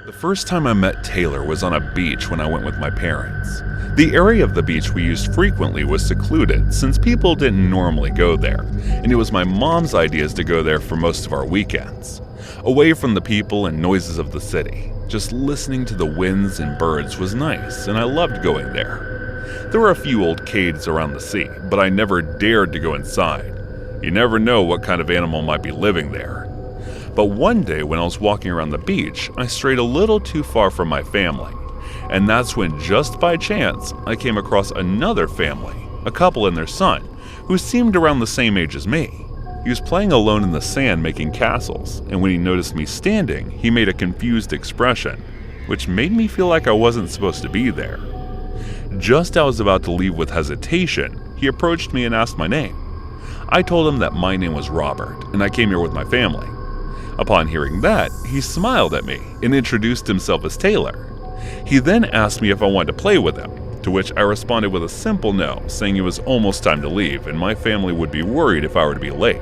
The first time I met Taylor was on a beach when I went with my parents. The area of the beach we used frequently was secluded since people didn't normally go there, and it was my mom's ideas to go there for most of our weekends. Away from the people and noises of the city, just listening to the winds and birds was nice, and I loved going there. There were a few old caves around the sea, but I never dared to go inside. You never know what kind of animal might be living there. But one day when I was walking around the beach, I strayed a little too far from my family. And that's when, just by chance, I came across another family, a couple and their son, who seemed around the same age as me. He was playing alone in the sand making castles, and when he noticed me standing, he made a confused expression, which made me feel like I wasn't supposed to be there. Just as I was about to leave with hesitation, he approached me and asked my name. I told him that my name was Robert, and I came here with my family. Upon hearing that, he smiled at me and introduced himself as Taylor. He then asked me if I wanted to play with him, to which I responded with a simple no, saying it was almost time to leave and my family would be worried if I were to be late.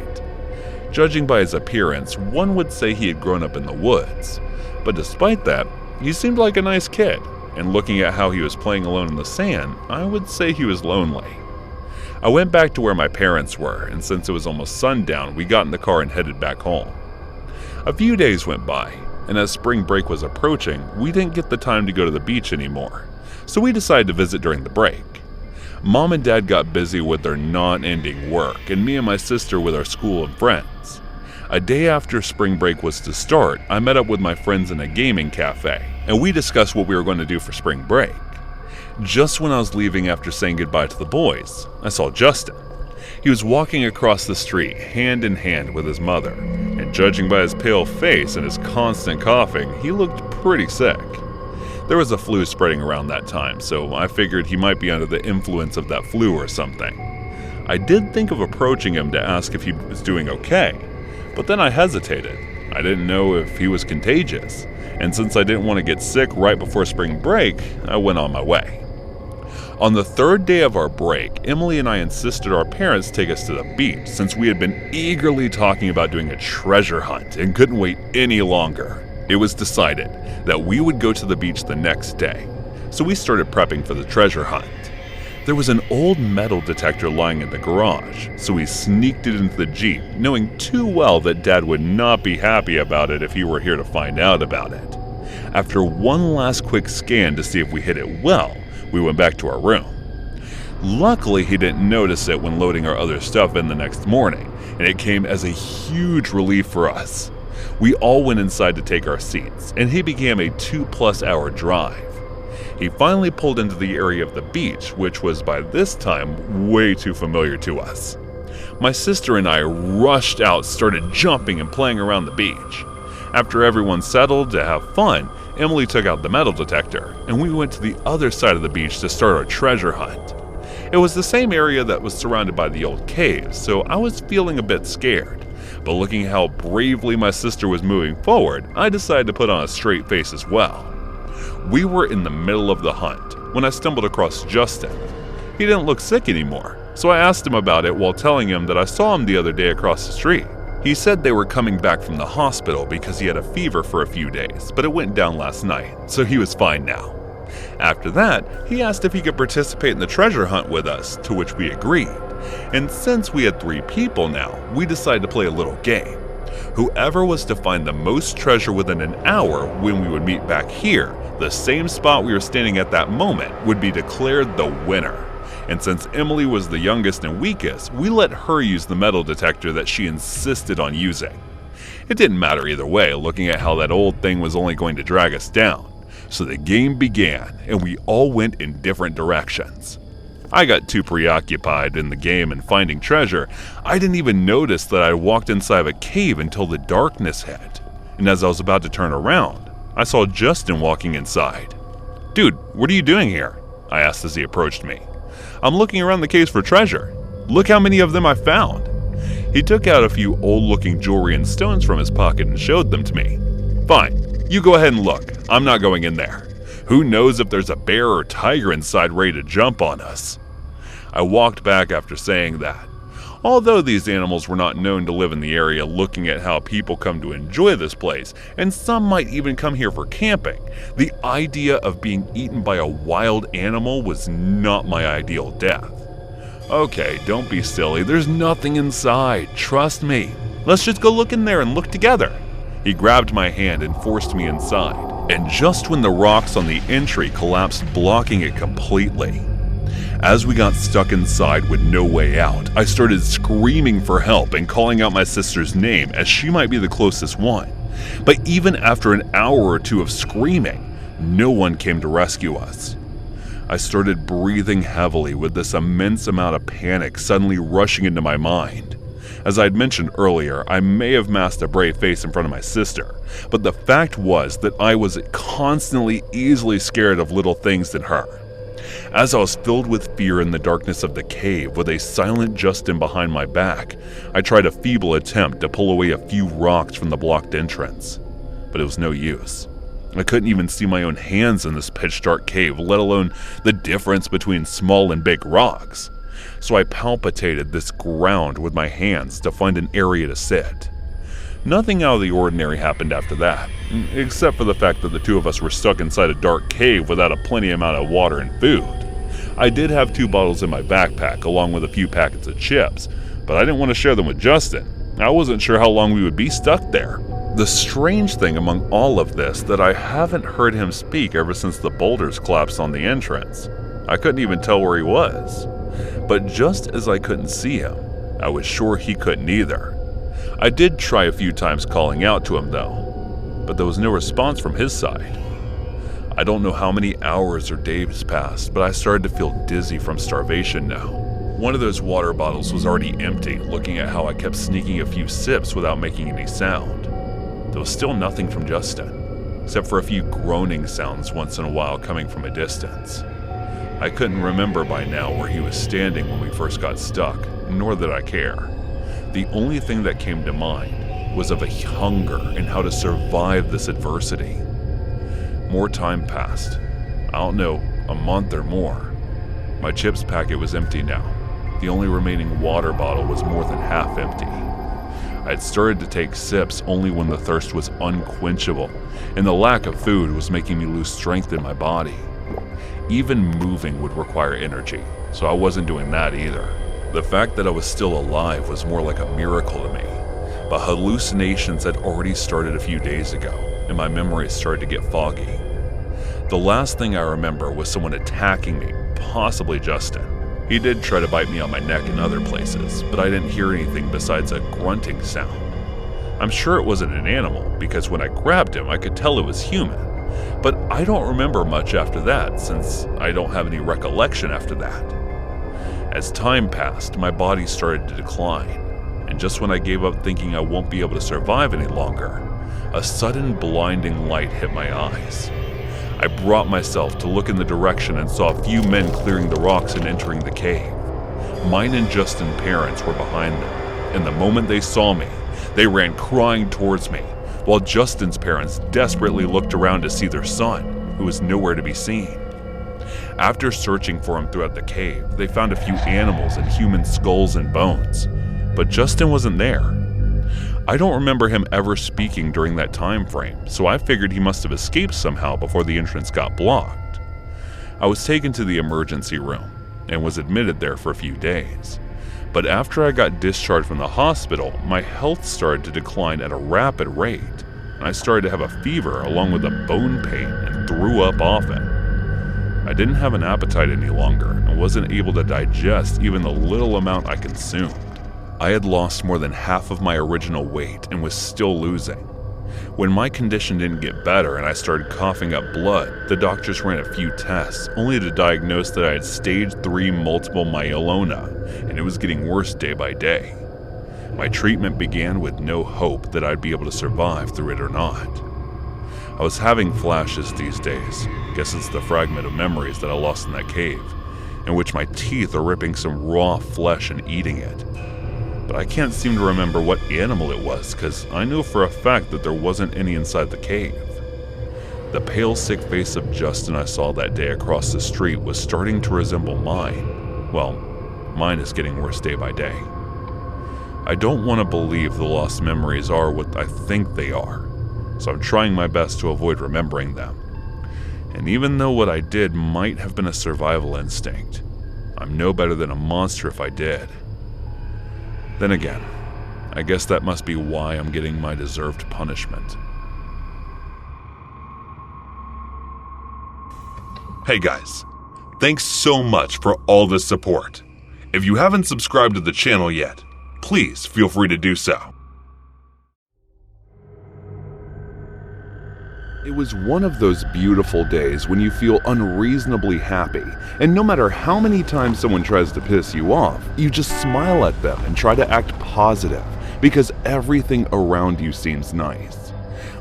Judging by his appearance, one would say he had grown up in the woods, but despite that, he seemed like a nice kid, and looking at how he was playing alone in the sand, I would say he was lonely. I went back to where my parents were, and since it was almost sundown, we got in the car and headed back home. A few days went by, and as spring break was approaching, we didn't get the time to go to the beach anymore, so we decided to visit during the break. Mom and Dad got busy with their non-ending work, and me and my sister with our school and friends. A day after spring break was to start, I met up with my friends in a gaming cafe, and we discussed what we were going to do for spring break. Just when I was leaving after saying goodbye to the boys, I saw Justin. He was walking across the street, hand in hand with his mother, and judging by his pale face and his constant coughing, he looked pretty sick. There was a flu spreading around that time, so I figured he might be under the influence of that flu or something. I did think of approaching him to ask if he was doing okay, but then I hesitated. I didn't know if he was contagious, and since I didn't want to get sick right before spring break, I went on my way. On the third day of our break, Emily and I insisted our parents take us to the beach since we had been eagerly talking about doing a treasure hunt and couldn't wait any longer. It was decided that we would go to the beach the next day, so we started prepping for the treasure hunt. There was an old metal detector lying in the garage, so we sneaked it into the Jeep, knowing too well that Dad would not be happy about it if he were here to find out about it. After one last quick scan to see if we hit it well, we went back to our room. Luckily, he didn't notice it when loading our other stuff in the next morning, and it came as a huge relief for us. We all went inside to take our seats, and he began a 2+ hour drive. He finally pulled into the area of the beach, which was by this time way too familiar to us. My sister and I rushed out, started jumping and playing around the beach. After everyone settled to have fun, Emily took out the metal detector, and we went to the other side of the beach to start our treasure hunt. It was the same area that was surrounded by the old caves, so I was feeling a bit scared. But looking how bravely my sister was moving forward, I decided to put on a straight face as well. We were in the middle of the hunt when I stumbled across Justin. He didn't look sick anymore, so I asked him about it while telling him that I saw him the other day across the street. He said they were coming back from the hospital because he had a fever for a few days, but it went down last night, so he was fine now. After that, he asked if he could participate in the treasure hunt with us, to which we agreed. And since we had 3 people now, we decided to play a little game. Whoever was to find the most treasure within an hour when we would meet back here, the same spot we were standing at that moment, would be declared the winner. And since Emily was the youngest and weakest, we let her use the metal detector that she insisted on using. It didn't matter either way, looking at how that old thing was only going to drag us down. So the game began, and we all went in different directions. I got too preoccupied in the game and finding treasure, I didn't even notice that I walked inside of a cave until the darkness hit. And as I was about to turn around, I saw Justin walking inside. "Dude, what are you doing here?" I asked as he approached me. "I'm looking around the caves for treasure. Look how many of them I found." He took out a few old-looking jewelry and stones from his pocket and showed them to me. "Fine, you go ahead and look. I'm not going in there. Who knows if there's a bear or tiger inside ready to jump on us." I walked back after saying that. Although these animals were not known to live in the area, looking at how people come to enjoy this place, and some might even come here for camping, the idea of being eaten by a wild animal was not my ideal death. Okay, don't be silly, there's nothing inside, trust me. Let's just go look in there and look together. He grabbed my hand and forced me inside, and just when the rocks on the entry collapsed, blocking it completely. As we got stuck inside with no way out, I started screaming for help and calling out my sister's name as she might be the closest one. But even after an hour or two of screaming, no one came to rescue us. I started breathing heavily with this immense amount of panic suddenly rushing into my mind. As I'd mentioned earlier, I may have masked a brave face in front of my sister, but the fact was that I was constantly easily scared of little things than her. As I was filled with fear in the darkness of the cave with a silent Justin behind my back, I tried a feeble attempt to pull away a few rocks from the blocked entrance, but it was no use. I couldn't even see my own hands in this pitch-dark cave, let alone the difference between small and big rocks. So I palpitated this ground with my hands to find an area to sit. Nothing out of the ordinary happened after that, except for the fact that the two of us were stuck inside a dark cave without a plenty amount of water and food. I did have 2 bottles in my backpack along with a few packets of chips, but I didn't want to share them with Justin. I wasn't sure how long we would be stuck there. The strange thing among all of this that I haven't heard him speak ever since the boulders collapsed on the entrance. I couldn't even tell where he was. But just as I couldn't see him, I was sure he couldn't either. I did try a few times calling out to him though, but there was no response from his side. I don't know how many hours or days passed, but I started to feel dizzy from starvation now. One of those water bottles was already empty, looking at how I kept sneaking a few sips without making any sound. There was still nothing from Justin, except for a few groaning sounds once in a while coming from a distance. I couldn't remember by now where he was standing when we first got stuck, nor did I care. The only thing that came to mind was of a hunger and how to survive this adversity. More time passed. I don't know, a month or more. My chips packet was empty now. The only remaining water bottle was more than half empty. I had started to take sips only when the thirst was unquenchable, and the lack of food was making me lose strength in my body. Even moving would require energy, so I wasn't doing that either. The fact that I was still alive was more like a miracle to me, but hallucinations had already started a few days ago, and my memories started to get foggy. The last thing I remember was someone attacking me, possibly Justin. He did try to bite me on my neck and other places, but I didn't hear anything besides a grunting sound. I'm sure it wasn't an animal, because when I grabbed him I could tell it was human, but I don't remember much after that since I don't have any recollection after that. As time passed, my body started to decline, and just when I gave up thinking I won't be able to survive any longer, a sudden blinding light hit my eyes. I brought myself to look in the direction and saw a few men clearing the rocks and entering the cave. Mine and Justin's parents were behind them, and the moment they saw me, they ran crying towards me, while Justin's parents desperately looked around to see their son, who was nowhere to be seen. After searching for him throughout the cave, they found a few animals and human skulls and bones, but Justin wasn't there. I don't remember him ever speaking during that time frame, so I figured he must have escaped somehow before the entrance got blocked. I was taken to the emergency room and was admitted there for a few days, but after I got discharged from the hospital, my health started to decline at a rapid rate, and I started to have a fever along with a bone pain and threw up often. I didn't have an appetite any longer and wasn't able to digest even the little amount I consumed. I had lost more than half of my original weight and was still losing. When my condition didn't get better and I started coughing up blood, the doctors ran a few tests only to diagnose that I had stage 3 multiple myeloma, and it was getting worse day by day. My treatment began with no hope that I'd be able to survive through it or not. I was having flashes these days. Guess it's the fragment of memories that I lost in that cave, in which my teeth are ripping some raw flesh and eating it. But I can't seem to remember what animal it was, because I knew for a fact that there wasn't any inside the cave. The pale, sick face of Justin I saw that day across the street was starting to resemble mine. Well, mine is getting worse day by day. I don't want to believe the lost memories are what I think they are, so I'm trying my best to avoid remembering them. And even though what I did might have been a survival instinct, I'm no better than a monster if I did. Then again, I guess that must be why I'm getting my deserved punishment. Hey guys, thanks so much for all the support. If you haven't subscribed to the channel yet, please feel free to do so. It was one of those beautiful days when you feel unreasonably happy, and no matter how many times someone tries to piss you off, you just smile at them and try to act positive because everything around you seems nice.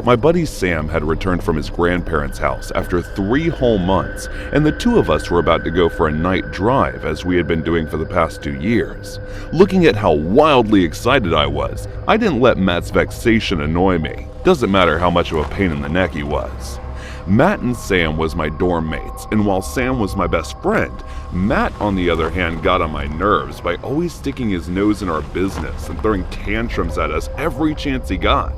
My buddy Sam had returned from his grandparents' house after 3 whole months, and the two of us were about to go for a night drive as we had been doing for the past 2 years. Looking at how wildly excited I was, I didn't let Matt's vexation annoy me. Doesn't matter how much of a pain in the neck he was. Matt and Sam was my dorm mates, and while Sam was my best friend, Matt on the other hand got on my nerves by always sticking his nose in our business and throwing tantrums at us every chance he got.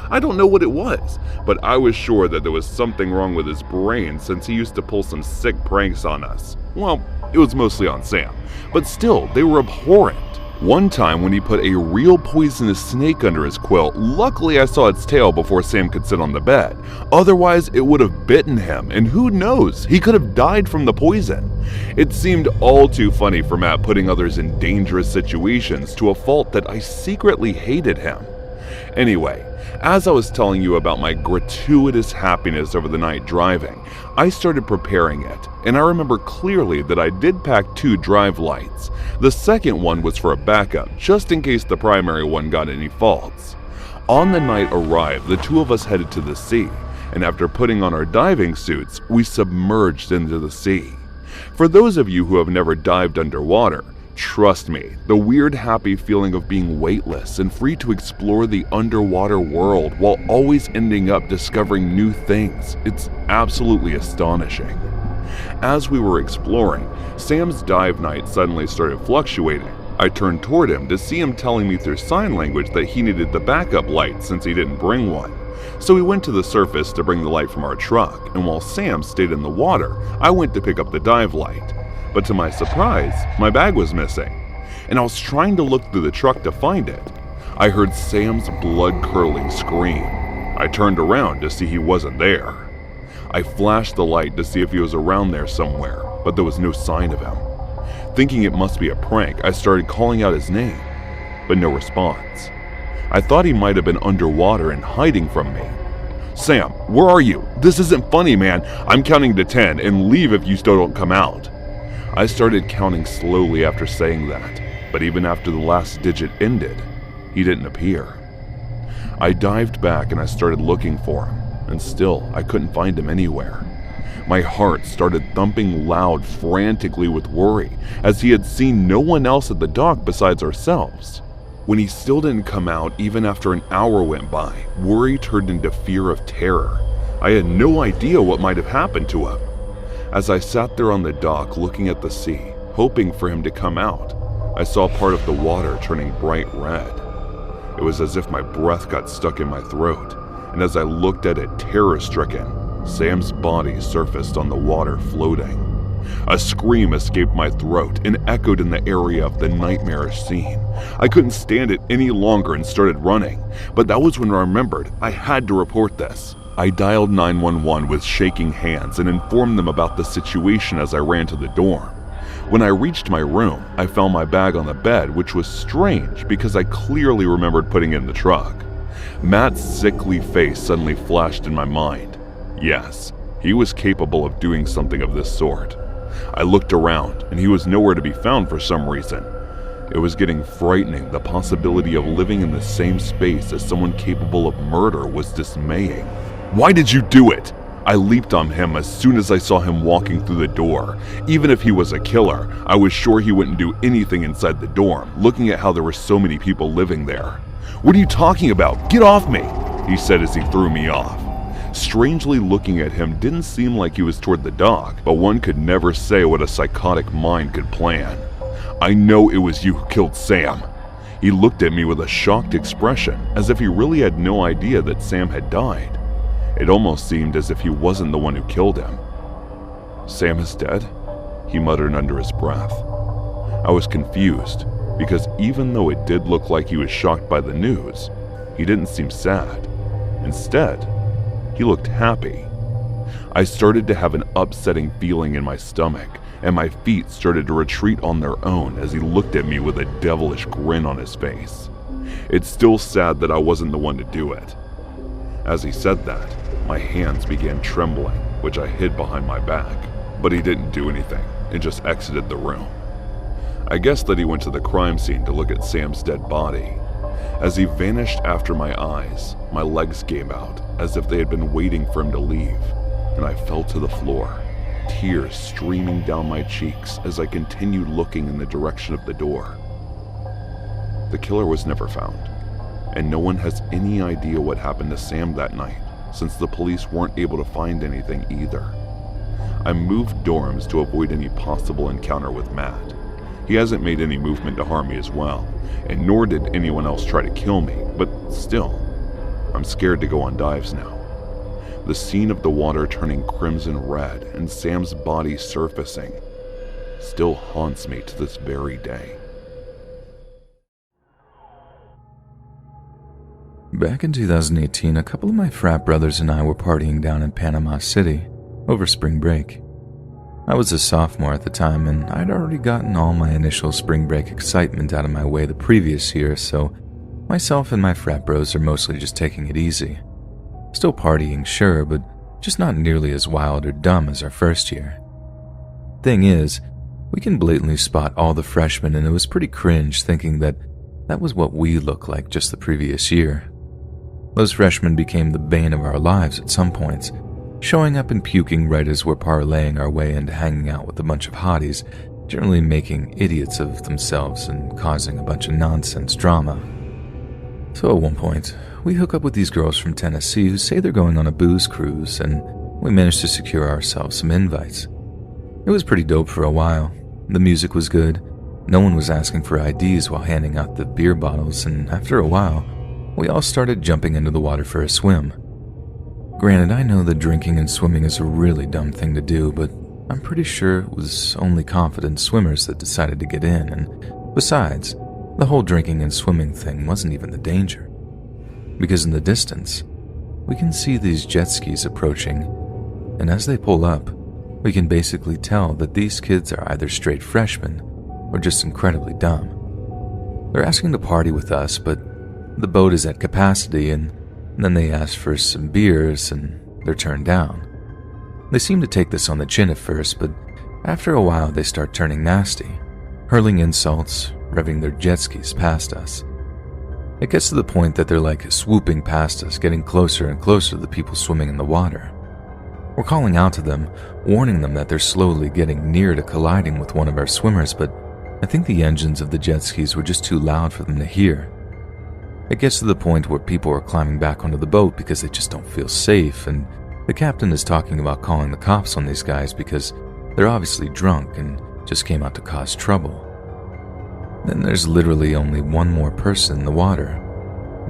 I don't know what it was, but I was sure that there was something wrong with his brain since he used to pull some sick pranks on us. Well, it was mostly on Sam, but still, they were abhorrent. One time when he put a real poisonous snake under his quilt, luckily I saw its tail before Sam could sit on the bed. Otherwise, it would have bitten him, and who knows, he could have died from the poison. It seemed all too funny for Matt putting others in dangerous situations to a fault that I secretly hated him. Anyway, as I was telling you about my gratuitous happiness over the night driving, I started preparing it, and I remember clearly that I did pack 2 drive lights. The second one was for a backup, just in case the primary one got any faults. On the night arrived, the two of us headed to the sea, and after putting on our diving suits, we submerged into the sea. For those of you who have never dived underwater, trust me, the weird happy feeling of being weightless and free to explore the underwater world while always ending up discovering new things, it's absolutely astonishing. As we were exploring, Sam's dive night suddenly started fluctuating. I turned toward him to see him telling me through sign language that he needed the backup light since he didn't bring one. So we went to the surface to bring the light from our truck, and while Sam stayed in the water, I went to pick up the dive light. But to my surprise, my bag was missing, and I was trying to look through the truck to find it. I heard Sam's blood-curdling scream. I turned around to see he wasn't there. I flashed the light to see if he was around there somewhere, but there was no sign of him. Thinking it must be a prank, I started calling out his name, but no response. I thought he might have been underwater and hiding from me. "Sam, where are you? This isn't funny, man. I'm counting to 10 and leave if you still don't come out." I started counting slowly after saying that, but even after the last digit ended, he didn't appear. I dived back and I started looking for him, and still I couldn't find him anywhere. My heart started thumping loud frantically with worry, as he had seen no one else at the dock besides ourselves. When he still didn't come out even after an hour went by, worry turned into fear of terror. I had no idea what might have happened to him. As I sat there on the dock looking at the sea, hoping for him to come out, I saw part of the water turning bright red. It was as if my breath got stuck in my throat, and as I looked at it terror-stricken, Sam's body surfaced on the water floating. A scream escaped my throat and echoed in the area of the nightmarish scene. I couldn't stand it any longer and started running, but that was when I remembered I had to report this. I dialed 911 with shaking hands and informed them about the situation as I ran to the dorm. When I reached my room, I found my bag on the bed, which was strange because I clearly remembered putting it in the truck. Matt's sickly face suddenly flashed in my mind. Yes, he was capable of doing something of this sort. I looked around, and he was nowhere to be found for some reason. It was getting frightening. The possibility of living in the same space as someone capable of murder was dismaying. "Why did you do it?" I leaped on him as soon as I saw him walking through the door. Even if he was a killer, I was sure he wouldn't do anything inside the dorm, looking at how there were so many people living there. "What are you talking about? Get off me," he said as he threw me off. Strangely, looking at him didn't seem like he was toward the dock, but one could never say what a psychotic mind could plan. "I know it was you who killed Sam." He looked at me with a shocked expression, as if he really had no idea that Sam had died. It almost seemed as if he wasn't the one who killed him. "Sam is dead?" he muttered under his breath. I was confused, because even though it did look like he was shocked by the news, he didn't seem sad. Instead, he looked happy. I started to have an upsetting feeling in my stomach, and my feet started to retreat on their own as he looked at me with a devilish grin on his face. It's still sad that I wasn't the one to do it. As he said that, my hands began trembling, which I hid behind my back, but he didn't do anything and just exited the room. I guess that he went to the crime scene to look at Sam's dead body. As he vanished after my eyes, my legs gave out as if they had been waiting for him to leave, and I fell to the floor, tears streaming down my cheeks as I continued looking in the direction of the door. The killer was never found, and no one has any idea what happened to Sam that night, since the police weren't able to find anything either. I moved dorms to avoid any possible encounter with Matt. He hasn't made any movement to harm me as well, and nor did anyone else try to kill me, but still, I'm scared to go on dives now. The scene of the water turning crimson red and Sam's body surfacing still haunts me to this very day. Back in 2018, a couple of my frat brothers and I were partying down in Panama City over spring break. I was a sophomore at the time, and I'd already gotten all my initial spring break excitement out of my way the previous year, so myself and my frat bros are mostly just taking it easy. Still partying, sure, but just not nearly as wild or dumb as our first year. Thing is, we can blatantly spot all the freshmen, and it was pretty cringe thinking that was what we looked like just the previous year. Those freshmen became the bane of our lives at some points, showing up and puking right as we're parlaying our way into hanging out with a bunch of hotties, generally making idiots of themselves and causing a bunch of nonsense drama. So at one point, we hook up with these girls from Tennessee who say they're going on a booze cruise, and we managed to secure ourselves some invites. It was pretty dope for a while. The music was good, no one was asking for IDs while handing out the beer bottles, and after a while, we all started jumping into the water for a swim. Granted, I know that drinking and swimming is a really dumb thing to do, but I'm pretty sure it was only confident swimmers that decided to get in, and besides, the whole drinking and swimming thing wasn't even the danger. Because in the distance, we can see these jet skis approaching, and as they pull up, we can basically tell that these kids are either straight freshmen or just incredibly dumb. They're asking to party with us, but the boat is at capacity, and then they ask for some beers and they're turned down. They seem to take this on the chin at first, but after a while they start turning nasty, hurling insults, revving their jet skis past us. It gets to the point that they're like swooping past us, getting closer and closer to the people swimming in the water. We're calling out to them, warning them that they're slowly getting near to colliding with one of our swimmers, but I think the engines of the jet skis were just too loud for them to hear. It gets to the point where people are climbing back onto the boat because they just don't feel safe, and the captain is talking about calling the cops on these guys because they're obviously drunk and just came out to cause trouble. Then there's literally only one more person in the water,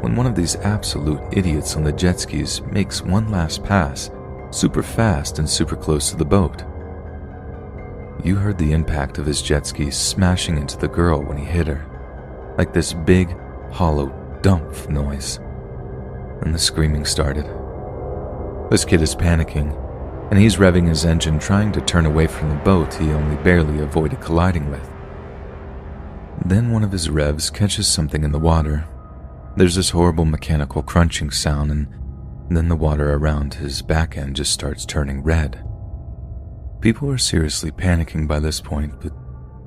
when one of these absolute idiots on the jet skis makes one last pass, super fast and super close to the boat. You heard the impact of his jet ski smashing into the girl when he hit her, like this big, hollow dumph noise, and the screaming started. This kid is panicking, and he's revving his engine trying to turn away from the boat he only barely avoided colliding with. Then one of his revs catches something in the water. There's this horrible mechanical crunching sound, and then the water around his back end just starts turning red. People are seriously panicking by this point, but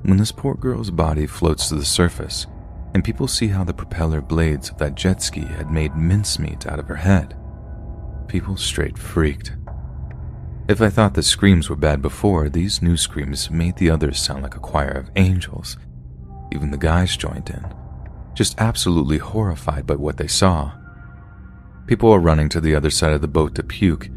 when this poor girl's body floats to the surface, and people see how the propeller blades of that jet ski had made mincemeat out of her head, people straight freaked. If I thought the screams were bad before, these new screams made the others sound like a choir of angels. Even the guys joined in, just absolutely horrified by what they saw. People are running to the other side of the boat to puke.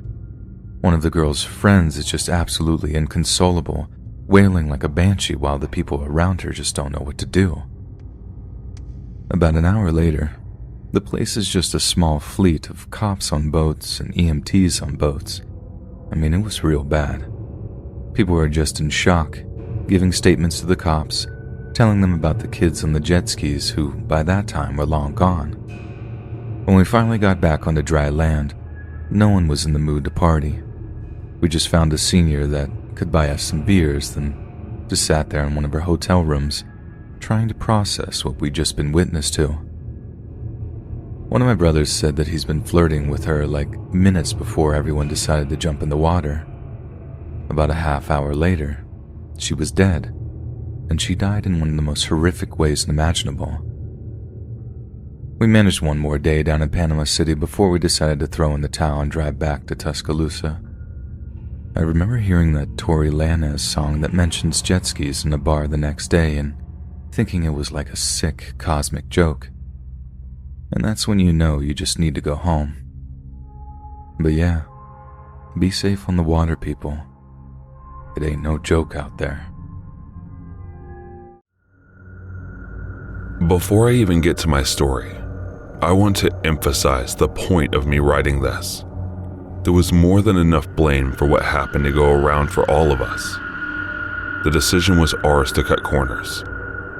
One of the girl's friends is just absolutely inconsolable, wailing like a banshee while the people around her just don't know what to do. About an hour later, the place is just a small fleet of cops on boats and EMTs on boats. I mean, it was real bad. People were just in shock, giving statements to the cops, telling them about the kids on the jet skis who, by that time, were long gone. When we finally got back onto dry land, no one was in the mood to party. We just found a senior that could buy us some beers, then just sat there in one of our hotel rooms, trying to process what we'd just been witness to. One of my brothers said that he's been flirting with her like minutes before everyone decided to jump in the water. About a half hour later, she was dead, and she died in one of the most horrific ways imaginable. We managed one more day down in Panama City before we decided to throw in the towel and drive back to Tuscaloosa. I remember hearing that Tory Lanez song that mentions jet skis in a bar the next day and thinking it was like a sick cosmic joke. And that's when you know you just need to go home. But yeah, be safe on the water, people. It ain't no joke out there. Before I even get to my story, I want to emphasize the point of me writing this. There was more than enough blame for what happened to go around for all of us. The decision was ours to cut corners.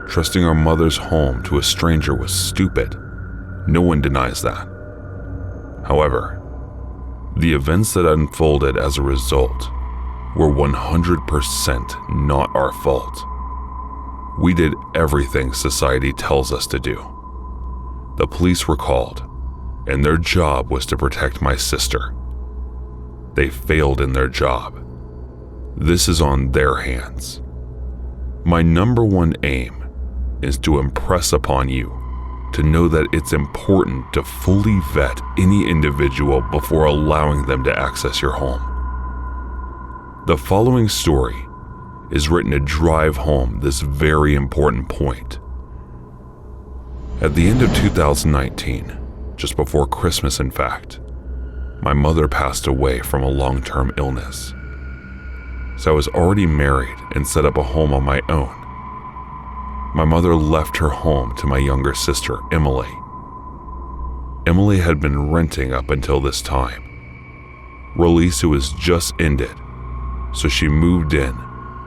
Trusting our mother's home to a stranger was stupid. No one denies that. However, the events that unfolded as a result were 100% not our fault. We did everything society tells us to do. The police were called, and their job was to protect my sister. They failed in their job. This is on their hands. My number one aim is to impress upon you to know that it's important to fully vet any individual before allowing them to access your home. The following story is written to drive home this very important point. At the end of 2019, just before Christmas in fact, my mother passed away from a long-term illness. So I was already married and set up a home on my own. My mother left her home to my younger sister, Emily. Emily had been renting up until this time. Release was just ended, so she moved in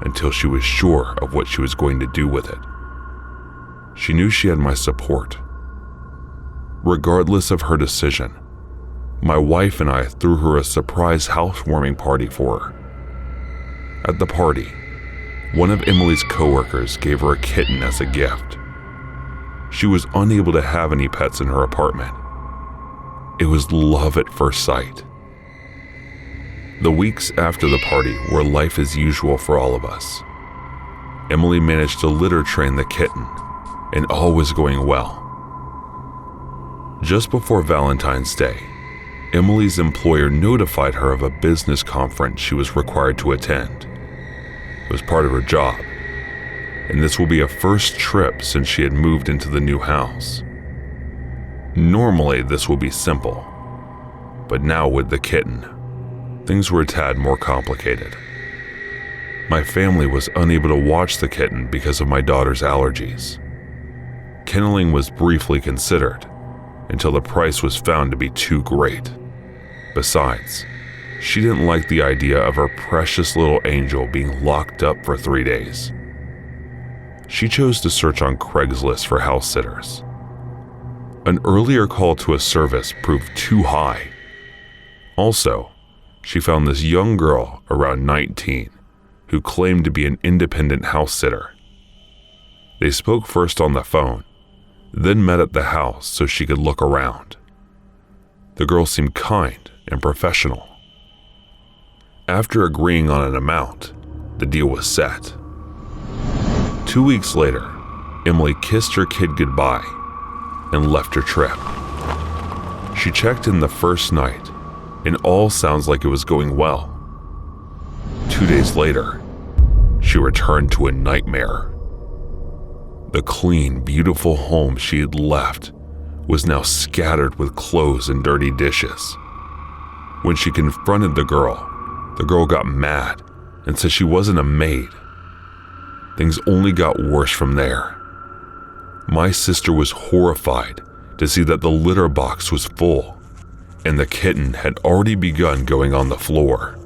until she was sure of what she was going to do with it. She knew she had my support. Regardless of her decision, my wife and I threw her a surprise housewarming party for her. At the party, one of Emily's coworkers gave her a kitten as a gift. She was unable to have any pets in her apartment. It was love at first sight. The weeks after the party were life as usual for all of us. Emily managed to litter train the kitten, and all was going well. Just before Valentine's Day, Emily's employer notified her of a business conference she was required to attend. It was part of her job, and this will be a first trip since she had moved into the new house. Normally, this will be simple, but now with the kitten, things were a tad more complicated. My family was unable to watch the kitten because of my daughter's allergies. Kenneling was briefly considered until the price was found to be too great. Besides, she didn't like the idea of her precious little angel being locked up for 3 days. She chose to search on Craigslist for house sitters. An earlier call to a service proved too high. Also, she found this young girl around 19 who claimed to be an independent house sitter. They spoke first on the phone, then met at the house so she could look around. The girl seemed kind and professional. After agreeing on an amount, the deal was set. 2 weeks later, Emily kissed her kid goodbye and left her trip. She checked in the first night, and all sounds like it was going well. 2 days later, she returned to a nightmare. The clean, beautiful home she had left was now scattered with clothes and dirty dishes. When she confronted the girl got mad and said she wasn't a maid. Things only got worse from there. My sister was horrified to see that the litter box was full, and the kitten had already begun going on the floor.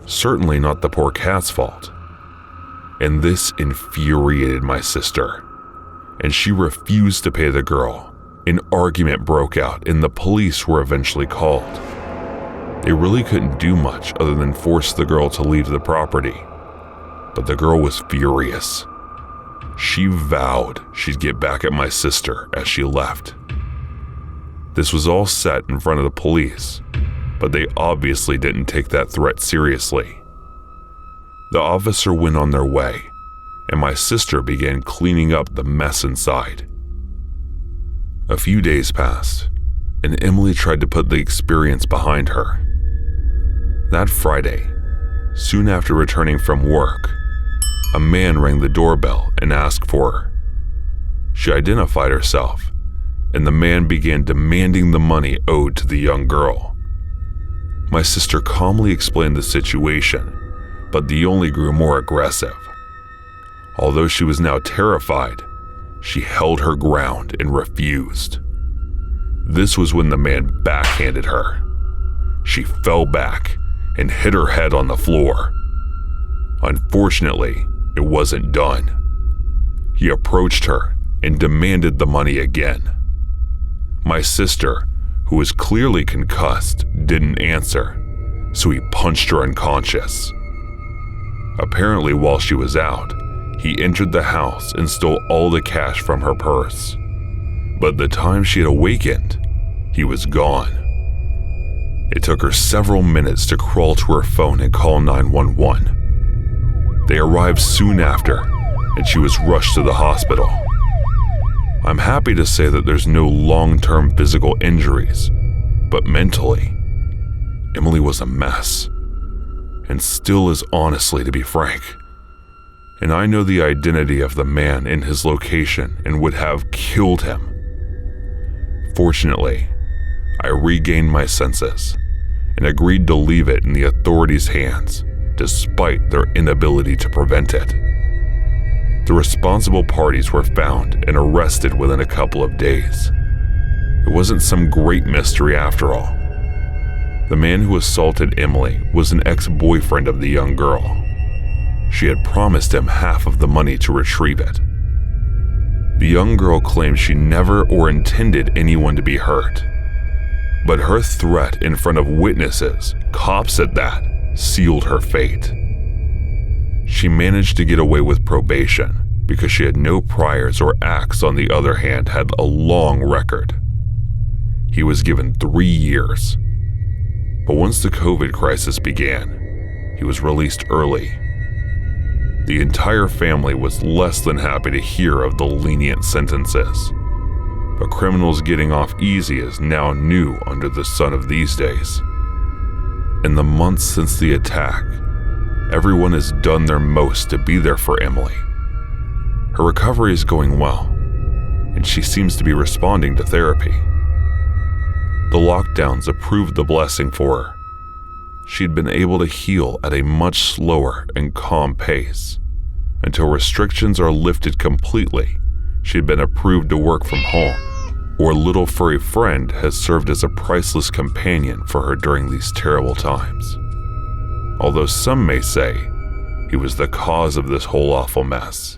Certainly not the poor cat's fault. And this infuriated my sister, and she refused to pay the girl. An argument broke out, and the police were eventually called. They really couldn't do much other than force the girl to leave the property, but the girl was furious. She vowed she'd get back at my sister as she left. This was all set in front of the police, but they obviously didn't take that threat seriously. The officer went on their way, and my sister began cleaning up the mess inside. A few days passed, and Emily tried to put the experience behind her. That Friday, soon after returning from work, a man rang the doorbell and asked for her. She identified herself, and the man began demanding the money owed to the young girl. My sister calmly explained the situation, but the only grew more aggressive. Although she was now terrified, she held her ground and refused. This was when the man backhanded her. She fell back and hit her head on the floor. Unfortunately, it wasn't done. He approached her and demanded the money again. My sister, who was clearly concussed, didn't answer, so he punched her unconscious. Apparently, while she was out, he entered the house and stole all the cash from her purse. But the time she had awakened, he was gone. It took her several minutes to crawl to her phone and call 911. They arrived soon after, and she was rushed to the hospital. I'm happy to say that there's no long-term physical injuries, but mentally, Emily was a mess, and still is, honestly, to be frank. And I know the identity of the man in his location and would have killed him. Fortunately, I regained my senses and agreed to leave it in the authorities' hands, despite their inability to prevent it. The responsible parties were found and arrested within a couple of days. It wasn't some great mystery after all. The man who assaulted Emily was an ex-boyfriend of the young girl. She had promised him half of the money to retrieve it. The young girl claimed she never or intended anyone to be hurt, but her threat in front of witnesses, cops at that, sealed her fate. She managed to get away with probation because she had no priors, or acts, on the other hand, had a long record. He was given 3 years. But once the COVID crisis began, he was released early. The entire family was less than happy to hear of the lenient sentences, but criminals getting off easy is now new under the sun of these days. In the months since the attack, everyone has done their most to be there for Emily. Her recovery is going well, and she seems to be responding to therapy. The lockdowns approved the blessing for her. She'd been able to heal at a much slower and calm pace. Until restrictions are lifted completely, she'd been approved to work from home, or little furry friend has served as a priceless companion for her during these terrible times. Although some may say he was the cause of this whole awful mess.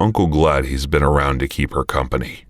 Uncle glad he's been around to keep her company.